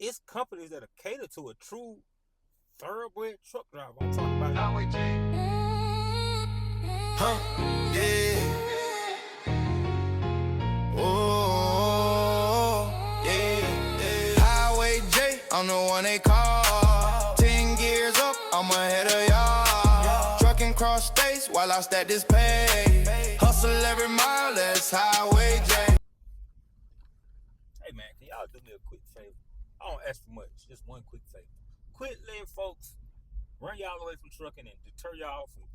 It's companies that are catered to a true thoroughbred truck driver. I'm talking about Highway J. Huh? Yeah. Oh, yeah. Highway J, I'm the one they call. 10 gears up, I'm ahead of y'all. Trucking cross states while I stack this pay. Hustle every mile, that's Highway J. hey man, can y'all do me a quick favor? I don't ask for much, just one quick favor. Quit letting folks run y'all away from trucking and deter y'all from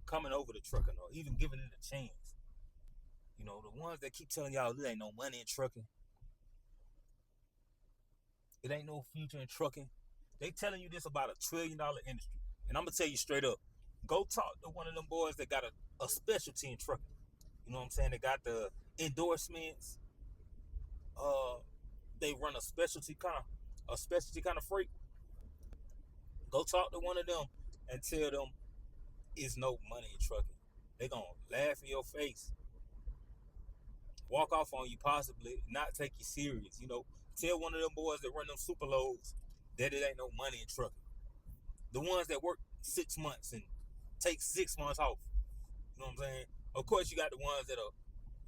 coming over to trucking or even giving it a chance. You know, the ones that keep telling y'all there ain't no money in trucking, it ain't no future in trucking. They telling you this about $1 trillion industry. And I'm gonna tell you straight up, go talk to one of them boys that got a specialty in trucking. You know what I'm saying? They got the endorsements. Uh, they run a specialty kind of freight. Go talk to one of them and tell them it's no money in trucking. They gonna laugh in your face, walk off on you, possibly not take you serious. You know, tell one of them boys that run them super loads that it ain't no money in trucking. The ones that work 6 months and take 6 months off. You know what I'm saying? Of course, you got the ones that'll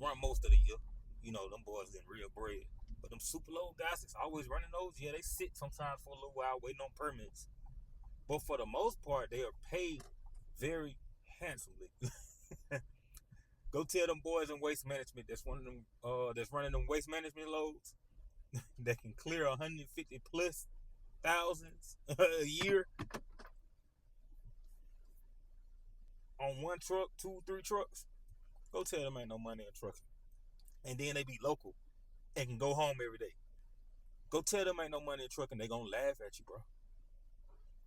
run most of the year. You know, them boys getting real bread. But them super low guys that's always running those, yeah, they sit sometimes for a little while waiting on permits. But for the most part, they are paid very handsomely. Go tell them boys in waste management that's one of them that's running them waste management loads that can clear 150 plus thousands a year on one truck, two, three trucks. Go tell them ain't no money in trucking. And then they be local and can go home every day. Go tell them ain't no money in trucking, they gonna laugh at you, bro.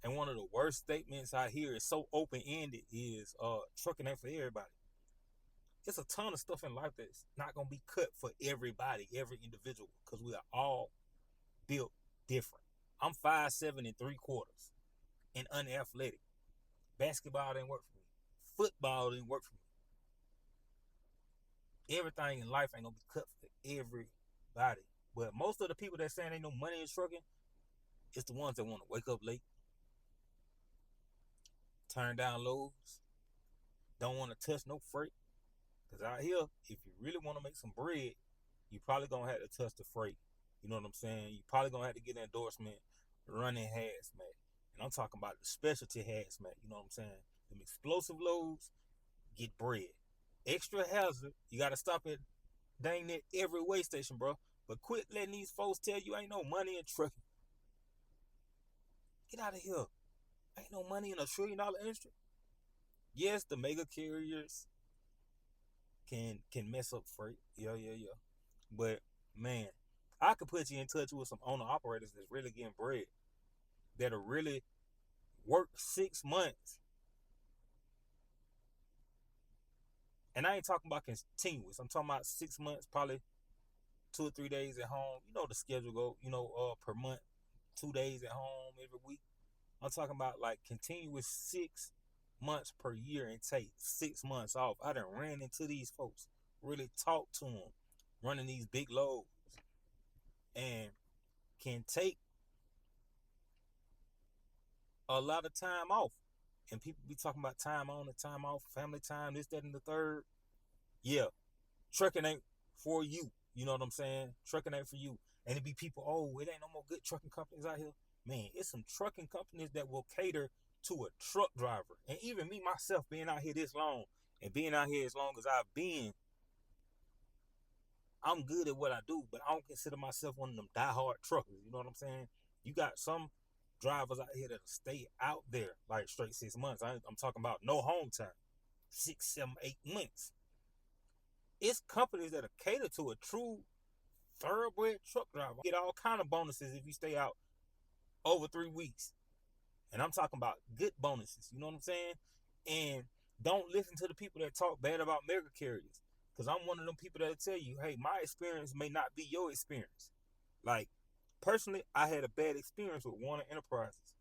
And one of the worst statements I hear is so open ended is trucking ain't for everybody. There's a ton of stuff in life that's not gonna be cut for everybody, every individual, because we are all built different. I'm 5'7 3/4" and unathletic. Basketball didn't work for me. Football didn't work for me. Everything in life ain't gonna be cut for everybody. But most of the people that saying ain't no money in trucking, it's the ones that want to wake up late, turn down loads, don't want to touch no freight. Cause out here, if you really want to make some bread, you probably gonna have to touch the freight. You know what I'm saying? You probably gonna have to get an endorsement running hazmat. And I'm talking about the specialty hazmat. You know what I'm saying? Them explosive loads get bread. Extra hazard, you gotta stop at dang near every way station, bro. But quit letting these folks tell you ain't no money in trucking. Get out of here. Ain't no money in $1 trillion industry. Yes, the mega carriers can mess up freight. Yeah. But man, I could put you in touch with some owner operators that's really getting bread. That'll really work 6 months. And I ain't talking about continuous. I'm talking about 6 months, probably 2 or 3 days at home. You know the schedule go, per month, 2 days at home every week. I'm talking about like continuous 6 months per year and take 6 months off. I done ran into these folks, really talked to them, running these big loads, and can take a lot of time off. And people be talking about time on and time off, family time, this, that, and the third. Yeah, trucking ain't for you. You know what I'm saying? Trucking ain't for you. And it be people, oh, it ain't no more good trucking companies out here. Man, it's some trucking companies that will cater to a truck driver. And even me, myself, being out here this long and being out here as long as I've been, I'm good at what I do, but I don't consider myself one of them diehard truckers. You know what I'm saying? You got some drivers out here that stay out there like straight 6 months. I'm talking about no home time, 6, 7, 8 months. It's companies that are catered to a true thoroughbred truck driver. You get all kind of bonuses if you stay out over 3 weeks. And I'm talking about good bonuses. You know what I'm saying? And don't listen to the people that talk bad about mega carriers. Because I'm one of them people that'll tell you, hey, my experience may not be your experience. Like, personally, I had a bad experience with Warner Enterprises.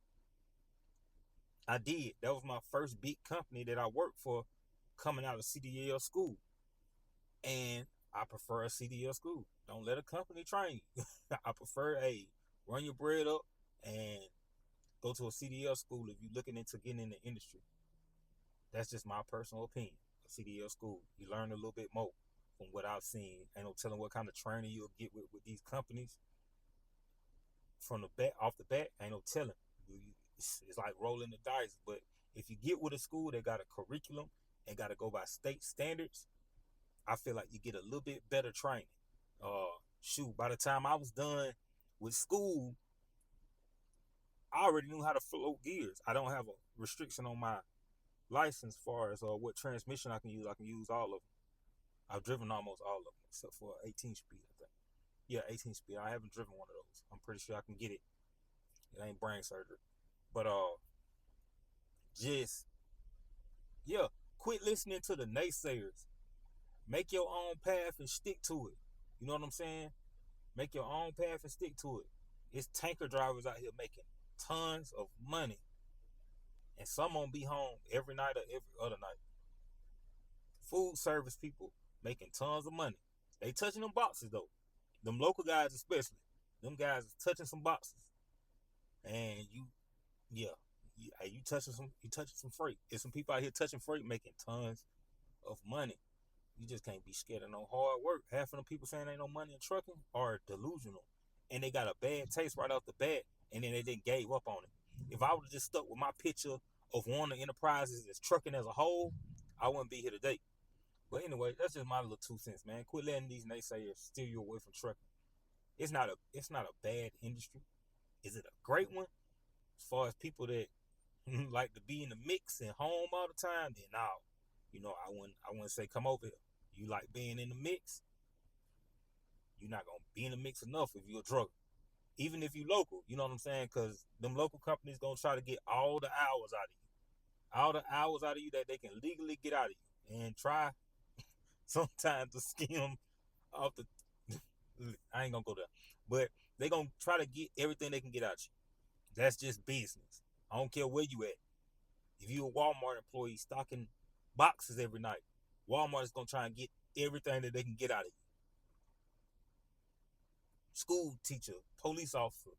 I did. That was my first big company that I worked for coming out of CDL school. And I prefer a CDL school. Don't let a company train you. I prefer, hey, run your bread up, and go to a CDL school if you're looking into getting in the industry. That's just my personal opinion. A CDL school, you learn a little bit more from what I've seen. Ain't no telling what kind of training you'll get with these companies from the bat, off the bat. Ain't no telling. It's like rolling the dice. But if you get with a school that got a curriculum and got to go by state standards, I feel like you get a little bit better training. By the time I was done with school, I already knew how to float gears. I don't have a restriction on my license as far as what transmission I can use. I can use all of them. I've driven almost all of them except for 18 speed, I think. Yeah, 18 speed. I haven't driven one of those. I'm pretty sure I can get it. It ain't brain surgery. But just yeah, quit listening to the naysayers. Make your own path and stick to it. You know what I'm saying? Make your own path and stick to it. It's tanker drivers out here making tons of money. And some won't be home every night or every other night. Food service people making tons of money. They touching them boxes though. Them local guys especially. Them guys is touching some boxes. And you touching some freight. There's some people out here touching freight making tons of money. You just can't be scared of no hard work. Half of them people saying ain't no money in trucking are delusional. And they got a bad taste right off the bat, and then they didn't gave up on it. If I would have just stuck with my picture of Warner Enterprises as trucking as a whole, I wouldn't be here today. But anyway, that's just my little 2 cents, man. Quit letting these naysayers steer you away from trucking. It's not a bad industry. Is it a great one? As far as people that like to be in the mix and home all the time, then no. I wouldn't say come over here. You like being in the mix, you're not gonna be in the mix enough if you're a drugger. Even if you local, you know what I'm saying? Because them local companies gonna try to get all the hours out of you. All the hours out of you that they can legally get out of you. And try sometimes to skim off the I ain't gonna go there. But they gonna try to get everything they can get out of you. That's just business. I don't care where you at. If you a Walmart employee stocking boxes every night, Walmart is gonna try and get everything that they can get out of you. School teacher, police officer,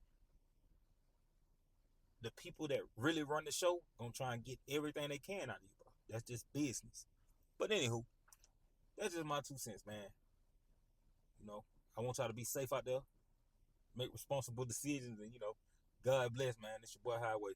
the people that really run the show gonna try and get everything they can out of you, bro. That's just business. But anywho, that's just my 2 cents, man. I want y'all to be safe out there, make responsible decisions, and God bless, man. It's your boy Highway.